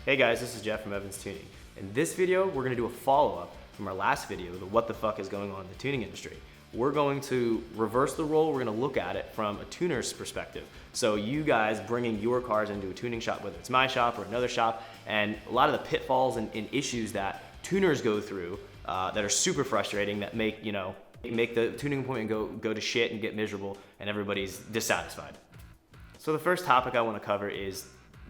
Hey guys, this is Jeff from Evans Tuning. In this video, we're gonna do a follow-up from our last video, the what the fuck is going on in the tuning industry. We're going to reverse the role. We're gonna look at it from a tuner's perspective. So you guys bringing your cars into a tuning shop, whether it's my shop or another shop, and a lot of the pitfalls and issues that tuners go through that are super frustrating, that make the tuning appointment go to shit and get miserable, and everybody's dissatisfied. So the first topic I wanna cover is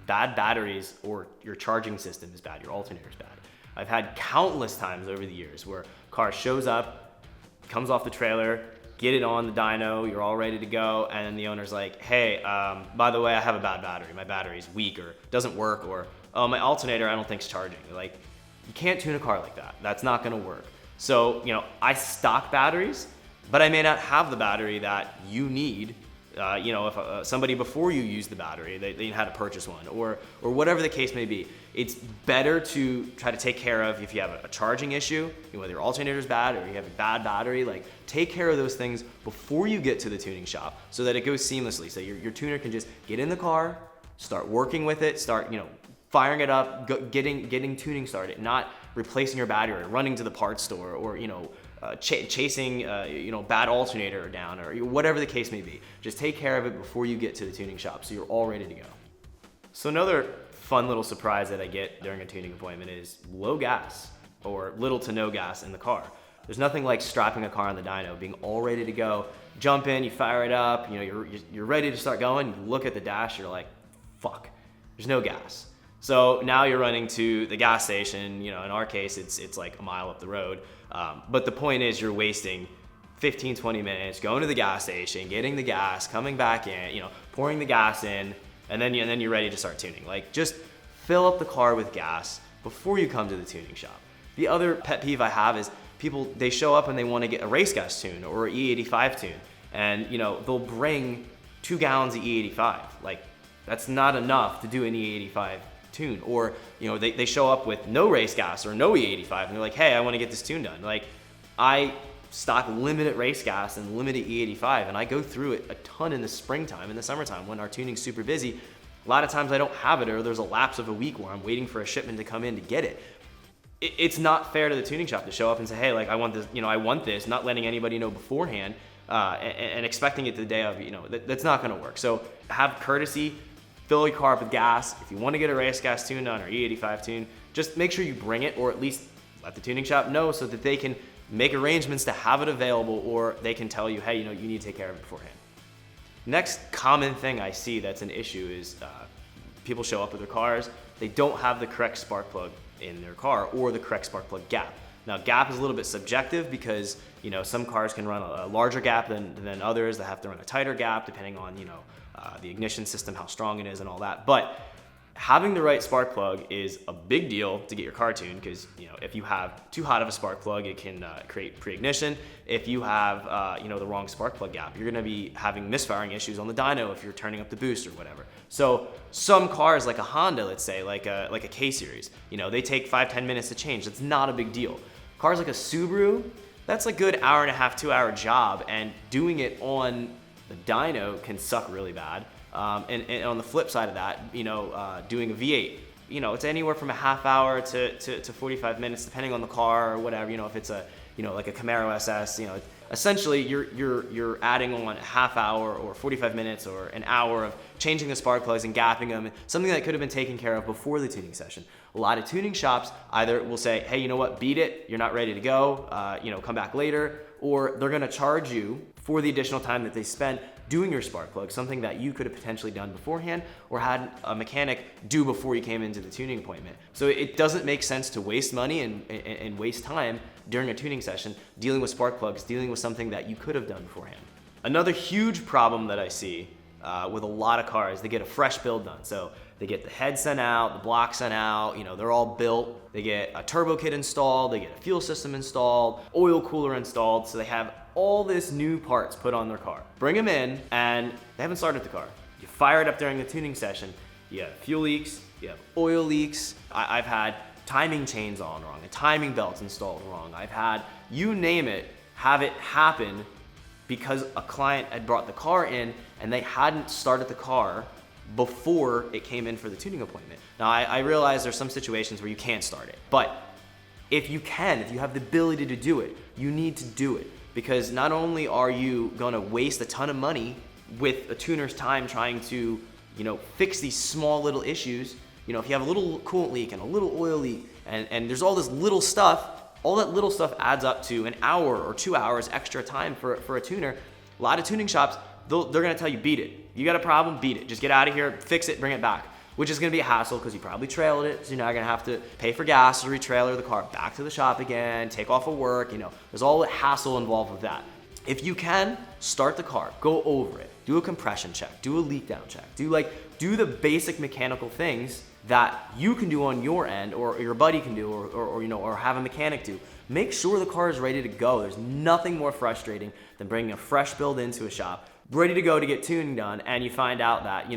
bad batteries, or your charging system is bad, your alternator is bad. I've had countless times over the years where car shows up, comes off the trailer, get it on the dyno, you're all ready to go, and then the owner's like, hey, by the way, I have a bad battery. My battery's weak or doesn't work, or oh, my alternator I don't think's charging. Like, you can't tune a car like that. That's not gonna work. So, I stock batteries, but I may not have the battery that you need. If somebody before you used the battery, they had to purchase one, or whatever the case may be. It's better to try to take care of if you have a charging issue, whether your alternator is bad or you have a bad battery. Like, take care of those things before you get to the tuning shop so that it goes seamlessly. So your tuner can just get in the car, start working with it, start firing it up, getting tuning started, not replacing your battery or running to the parts store, or chasing bad alternator down, or whatever the case may be. Just take care of it before you get to the tuning shop so you're all ready to go. So another fun little surprise that I get during a tuning appointment is low gas or little to no gas in the car. There's nothing like strapping a car on the dyno, being all ready to go, jump in, you fire it up, you're ready to start going, you look at the dash, you're like, fuck, there's no gas. So now you're running to the gas station. In our case, it's like a mile up the road. But the point is, you're wasting 15, 20 minutes going to the gas station, getting the gas, coming back in, pouring the gas in, and then you're ready to start tuning. Like, just fill up the car with gas before you come to the tuning shop. The other pet peeve I have is people, they show up and they want to get a race gas tune or an E85 tune, and they'll bring 2 gallons of E85. Like, that's not enough to do an E85 tune. Or they show up with no race gas or no E85 and they're like, hey, I want to get this tune done. Like, I stock limited race gas and limited E85, and I go through it a ton in the springtime. In the summertime, when our tuning's super busy, a lot of times I don't have it, or there's a lapse of a week where I'm waiting for a shipment to come in to get it. It's not fair to the tuning shop to show up and say, hey, like, I want this, I want this, not letting anybody know beforehand, and expecting it the day of. That's not going to work. So have courtesy. Fill your car up with gas. If you want to get a race gas tune done or E85 tune, just make sure you bring it, or at least let the tuning shop know so that they can make arrangements to have it available, or they can tell you, hey, you need to take care of it beforehand. Next common thing I see that's an issue is people show up with their cars, they don't have the correct spark plug in their car or the correct spark plug gap. Now, gap is a little bit subjective because some cars can run a larger gap than others that have to run a tighter gap depending on the ignition system, how strong it is, and all that. But having the right spark plug is a big deal to get your car tuned, because if you have too hot of a spark plug, it can create pre-ignition. If you have the wrong spark plug gap, you're going to be having misfiring issues on the dyno if you're turning up the boost or whatever. So some cars, like a Honda, let's say, like a K-Series, they take 5-10 minutes to change. That's not a big deal. Cars like a Subaru, that's a good hour and a half, 2-hour job, and doing it on the dyno can suck really bad. And on the flip side of that, doing a V8, it's anywhere from a half hour to 45 minutes, depending on the car or whatever. If it's a like a Camaro SS, essentially you're adding on a half hour or 45 minutes or an hour of changing the spark plugs and gapping them, something that could have been taken care of before the tuning session. A lot of tuning shops either will say, hey, you know what, beat it, you're not ready to go, come back later, or they're gonna charge you for the additional time that they spent doing your spark plug, something that you could have potentially done beforehand or had a mechanic do before you came into the tuning appointment. So it doesn't make sense to waste money and waste time during a tuning session dealing with spark plugs, dealing with something that you could have done beforehand. Another huge problem that I see with a lot of cars, they get a fresh build done. So they get the head sent out, the block sent out, they're all built. They get a turbo kit installed, they get a fuel system installed, oil cooler installed, so they have all this new parts put on their car. Bring them in, and they haven't started the car. You fire it up during the tuning session, you have fuel leaks, you have oil leaks. I've had timing chains on wrong, and timing belts installed wrong. I've had, you name it, have it happen because a client had brought the car in and they hadn't started the car before it came in for the tuning appointment. Now, I realize there's some situations where you can't start it, but if you can, if you have the ability to do it, you need to do it, because not only are you gonna waste a ton of money with a tuner's time trying to, fix these small little issues. If you have a little coolant leak and a little oil leak and there's all this little stuff, all that little stuff adds up to an hour or 2 hours extra time for a tuner. A lot of tuning shops, they're gonna tell you, beat it. You got a problem, beat it. Just get out of here, fix it, bring it back. Which is gonna be a hassle because you probably trailed it, so you're now gonna have to pay for gas to retrailer the car back to the shop again, take off of work, there's all the hassle involved with that. If you can, start the car, go over it, do a compression check, do a leak down check, do the basic mechanical things that you can do on your end, or your buddy can do, or have a mechanic do. Make sure the car is ready to go. There's nothing more frustrating than bringing a fresh build into a shop, ready to go to get tuning done, and you find out that,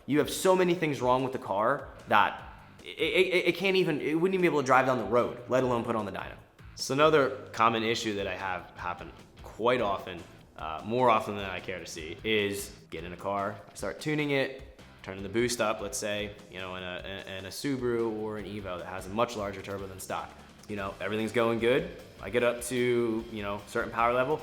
you have so many things wrong with the car that it wouldn't even be able to drive down the road, let alone put on the dyno. So another common issue that I have happen quite often, more often than I care to see, is get in a car, start tuning it, turning the boost up, let's say, in a Subaru or an Evo that has a much larger turbo than stock. Everything's going good. I get up to, certain power level.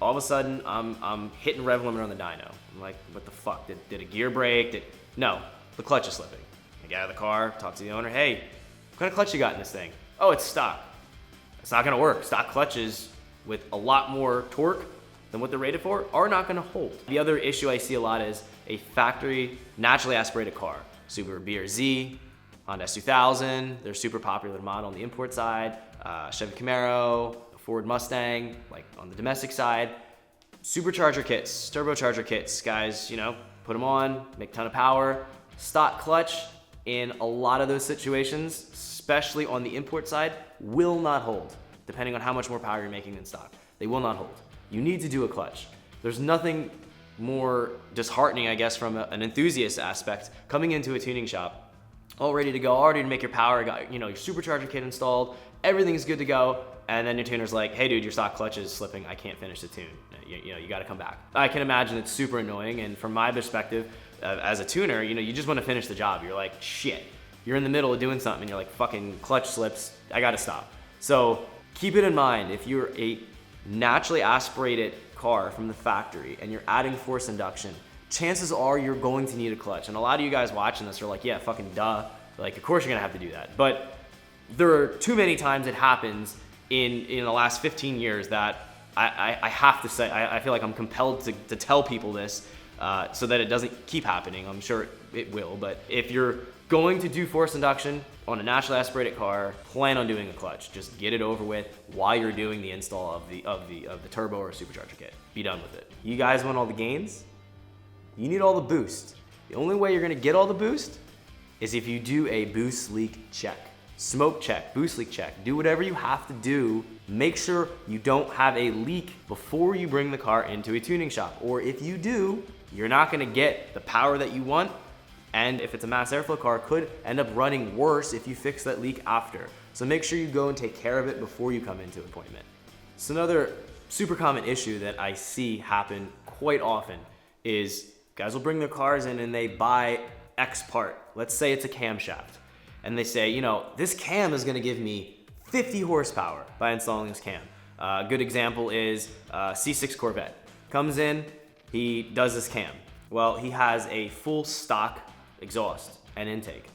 All of a sudden, I'm hitting rev limiter on the dyno. I'm like, what the fuck? Did a gear break? No, the clutch is slipping. I get out of the car, talk to the owner. Hey, what kind of clutch you got in this thing? Oh, it's stock. It's not gonna work. Stock clutches with a lot more torque than what they're rated for are not gonna hold. The other issue I see a lot is a factory naturally aspirated car. Subaru BRZ, Honda S2000, they're super popular model on the import side, Chevy Camaro, Ford Mustang, like on the domestic side. Supercharger kits, turbocharger kits, guys, put them on, make a ton of power. Stock clutch in a lot of those situations, especially on the import side, will not hold, depending on how much more power you're making than stock. They will not hold. You need to do a clutch. There's nothing more disheartening, I guess, from an enthusiast aspect, coming into a tuning shop, all ready to go, all ready to make your power, got your supercharger kit installed, everything's good to go, and then your tuner's like, hey dude, your stock clutch is slipping, I can't finish the tune. You gotta come back. I can imagine it's super annoying, and from my perspective, as a tuner, you just wanna finish the job. You're like, shit. You're in the middle of doing something, and you're like, fucking clutch slips, I gotta stop. So keep it in mind, if you're a naturally aspirated car from the factory and you're adding force induction, chances are you're going to need a clutch. And a lot of you guys watching this are like, yeah, fucking duh. Like, of course you're gonna have to do that. But there are too many times it happens in the last 15 years that I have to say, I feel like I'm compelled to tell people this so that it doesn't keep happening. I'm sure it will, but if you're going to do force induction on a naturally aspirated car, plan on doing a clutch. Just get it over with while you're doing the install of the turbo or supercharger kit. Be done with it. You guys want all the gains? You need all the boost. The only way you're gonna get all the boost is if you do a boost leak check. Smoke check, boost leak check. Do whatever you have to do. Make sure you don't have a leak before you bring the car into a tuning shop. Or if you do, you're not gonna get the power that you want. And if it's a mass airflow car, could end up running worse if you fix that leak after. So make sure you go and take care of it before you come into an appointment. So another super common issue that I see happen quite often is guys will bring their cars in and they buy X part. Let's say it's a camshaft. And they say, this cam is gonna give me 50 horsepower by installing this cam. A good example is C6 Corvette. Comes in, he does this cam. Well, he has a full stock exhaust and intake.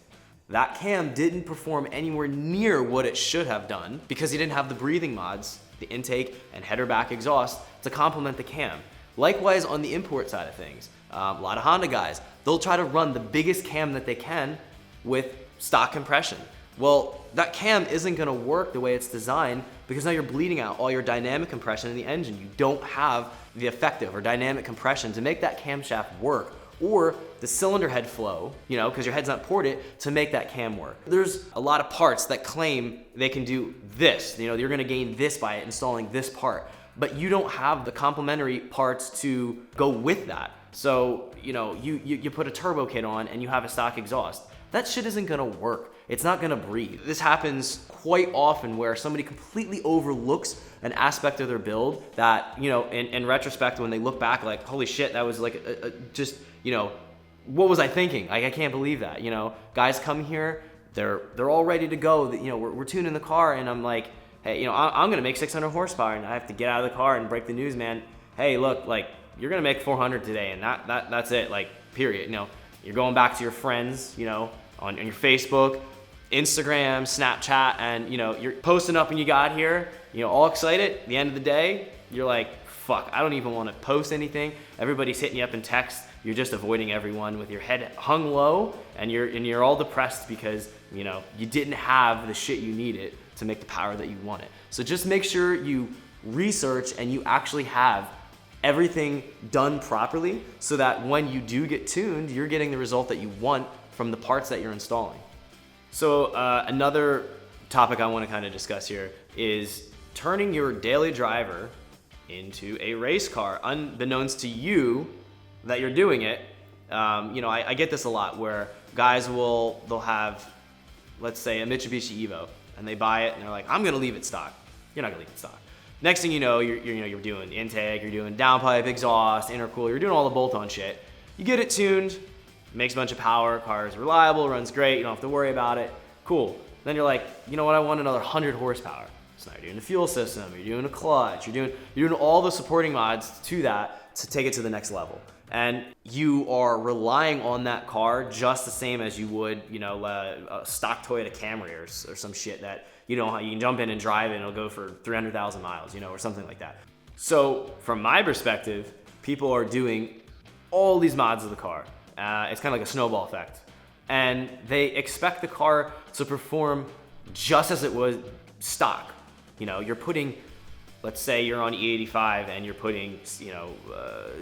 That cam didn't perform anywhere near what it should have done because he didn't have the breathing mods, the intake and header back exhaust to complement the cam. Likewise on the import side of things, a lot of Honda guys, they'll try to run the biggest cam that they can with stock compression. Well, that cam isn't gonna work the way it's designed because now you're bleeding out all your dynamic compression in the engine. You don't have the effective or dynamic compression to make that camshaft work, or the cylinder head flow, because your head's not ported to make that cam work. There's a lot of parts that claim they can do this. You're gonna gain this by installing this part, but you don't have the complementary parts to go with that. So, you put a turbo kit on and you have a stock exhaust. That shit isn't gonna work. It's not gonna breathe. This happens quite often where somebody completely overlooks an aspect of their build that, in retrospect, when they look back, like, holy shit, that was like just, what was I thinking? Like, I can't believe that, you know, guys come here, they're all ready to go. You know, we're tuning the car, and I'm like, hey, you know, I'm gonna make 600 horsepower, and I have to get out of the car and break the news, man. Hey, look, like, you're gonna make 400 today, and that's it, like, period. You know, you're going back to your friends, you know, on your Facebook, Instagram, Snapchat, and, you know, you're posting up and you got here, you know, all excited. At the end of the day, you're like, fuck, I don't even want to post anything. Everybody's hitting you up in text. You're just avoiding everyone with your head hung low, and you're all depressed because, you know, you didn't have the shit you needed to make the power that you wanted. So just make sure you research and you actually have everything done properly, so that when you do get tuned, you're getting the result that you want from the parts that you're installing. So another topic I want to kind of discuss here is turning your daily driver into a race car, unbeknownst to you that you're doing it. You know, I get this a lot where guys they'll have, let's say, a Mitsubishi Evo, and they buy it and they're like, I'm gonna leave it stock. You're not gonna leave it stock. Next thing you know, you're doing intake, you're doing downpipe, exhaust, intercooler, you're doing all the bolt-on shit. You get it tuned, makes a bunch of power, car is reliable, runs great, you don't have to worry about it. Cool. Then you're like, you know what, I want another 100 horsepower. So now you're doing the fuel system, you're doing a clutch, you're doing all the supporting mods to that to take it to the next level. And you are relying on that car just the same as you would, you know, a stock Toyota Camry or some shit that, you know, you can jump in and drive it and it'll go for 300,000 miles, you know, or something like that. So from my perspective, people are doing all these mods of the car. It's kind of like a snowball effect. And they expect the car to perform just as it was stock. You know, you're putting, let's say you're on E85 and you're putting, you know,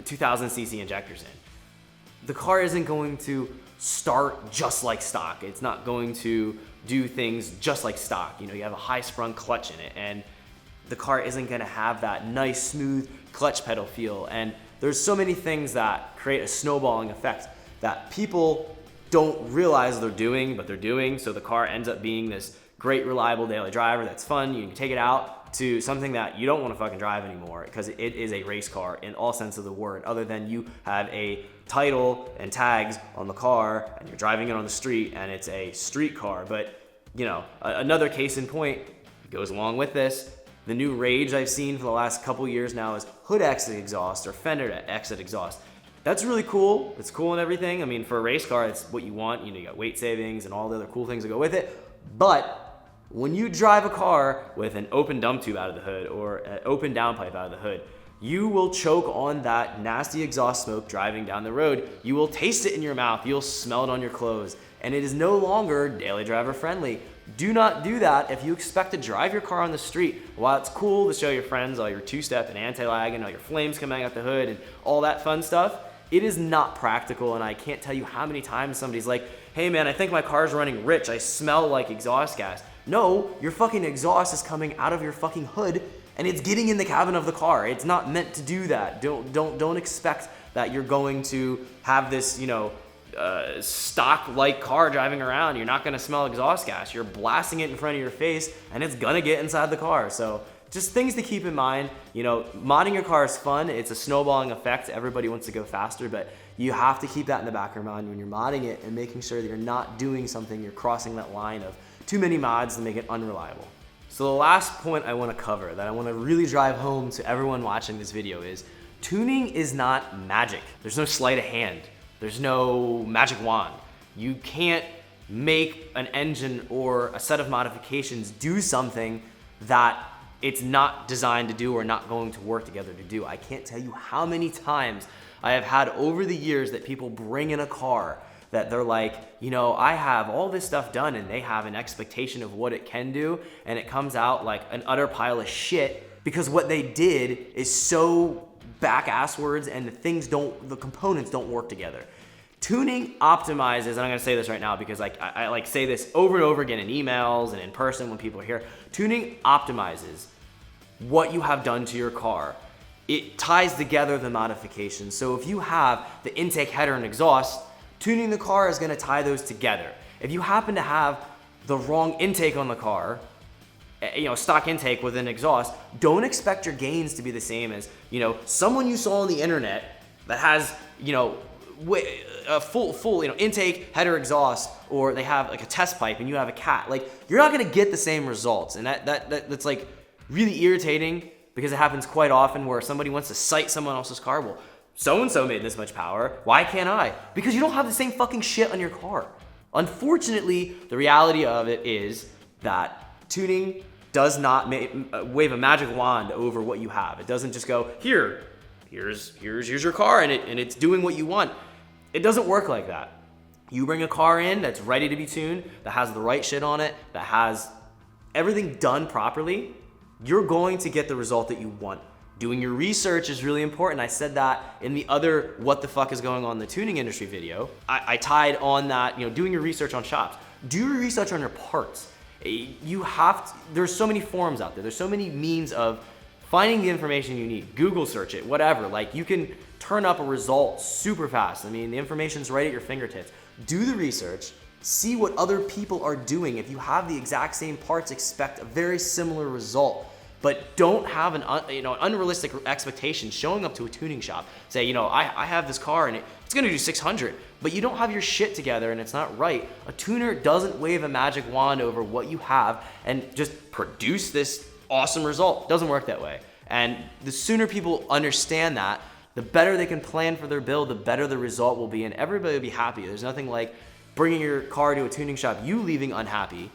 2000 cc injectors in. The car isn't going to start just like stock. It's not going to do things just like stock. You know, you have a high sprung clutch in it, and the car isn't gonna have that nice, smooth clutch pedal feel. And there's so many things that create a snowballing effect that people don't realize they're doing, but they're doing. So the car ends up being this great, reliable daily driver that's fun. You can take it out to something that you don't want to fucking drive anymore, because it is a race car in all sense of the word, other than you have a title and tags on the car and you're driving it on the street and it's a street car. But, you know, another case in point goes along with this. The new rage I've seen for the last couple years now is hood exit exhaust or fender exit exhaust. That's really cool. It's cool and everything. I mean, for a race car, it's what you want. You know, you got weight savings and all the other cool things that go with it. But when you drive a car with an open dump tube out of the hood or an open downpipe out of the hood, you will choke on that nasty exhaust smoke driving down the road. You will taste it in your mouth. You'll smell it on your clothes. And it is no longer daily driver friendly. Do not do that if you expect to drive your car on the street. While it's cool to show your friends all your two-step and anti-lag and all your flames coming out the hood and all that fun stuff, it is not practical. And I can't tell you how many times somebody's like, hey man, I think my car's running rich. I smell like exhaust gas. No, your fucking exhaust is coming out of your fucking hood and it's getting in the cabin of the car. It's not meant to do that. Don't expect that you're going to have this, you know, stock-like car driving around. You're not gonna smell exhaust gas. You're blasting it in front of your face and it's gonna get inside the car. So just things to keep in mind. You know, modding your car is fun. It's a snowballing effect. Everybody wants to go faster, but you have to keep that in the back of your mind when you're modding it and making sure that you're not doing something, you're crossing that line of too many mods to make it unreliable. So the last point I wanna cover that I wanna really drive home to everyone watching this video is tuning is not magic. There's no sleight of hand. There's no magic wand. You can't make an engine or a set of modifications do something that it's not designed to do or not going to work together to do. I can't tell you how many times I have had over the years that people bring in a car that they're like, you know, I have all this stuff done, and they have an expectation of what it can do, and it comes out like an utter pile of shit because what they did is so back-asswards and the components don't work together. Tuning optimizes, and I'm gonna say this right now because I like say this over and over again in emails and in person when people are here. Tuning optimizes what you have done to your car. It ties together the modifications. So if you have the intake, header, and exhaust, tuning the car is gonna tie those together. If you happen to have the wrong intake on the car, you know, stock intake with an exhaust, don't expect your gains to be the same as, you know, someone you saw on the internet that has, you know, full intake, header, exhaust, or they have like a test pipe and you have a cat, like you're not gonna get the same results. And that's like really irritating because it happens quite often where somebody wants to cite someone else's car. Well, so-and-so made this much power, why can't I? Because you don't have the same fucking shit on your car. Unfortunately, the reality of it is that tuning does not wave a magic wand over what you have. It doesn't just go, here's your car and it's doing what you want. It doesn't work like that. You bring a car in that's ready to be tuned, that has the right shit on it, that has everything done properly, you're going to get the result that you want. Doing your research is really important. I said that in the other what the fuck is going on in the tuning industry video. I tied on that, doing your research on shops. Do your research on your parts. There's so many forums out there. There's so many means of finding the information you need. Google search it, whatever. Like you can turn up a result super fast. I mean, the information's right at your fingertips. Do the research, see what other people are doing. If you have the exact same parts, expect a very similar result. But don't have an unrealistic expectation showing up to a tuning shop. Say, I have this car and it's gonna do 600, but you don't have your shit together and it's not right. A tuner doesn't wave a magic wand over what you have and just produce this awesome result. It doesn't work that way. And the sooner people understand that, the better they can plan for their build, the better the result will be, and everybody will be happy. There's nothing like bringing your car to a tuning shop, you leaving unhappy,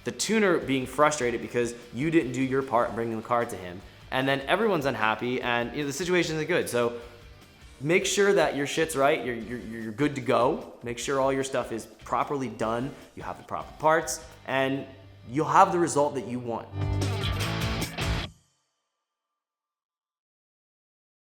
the tuner being frustrated because you didn't do your part in bringing the car to him, and then everyone's unhappy and the situation isn't good. So make sure that your shit's right, you're good to go. Make sure all your stuff is properly done, you have the proper parts, and you'll have the result that you want.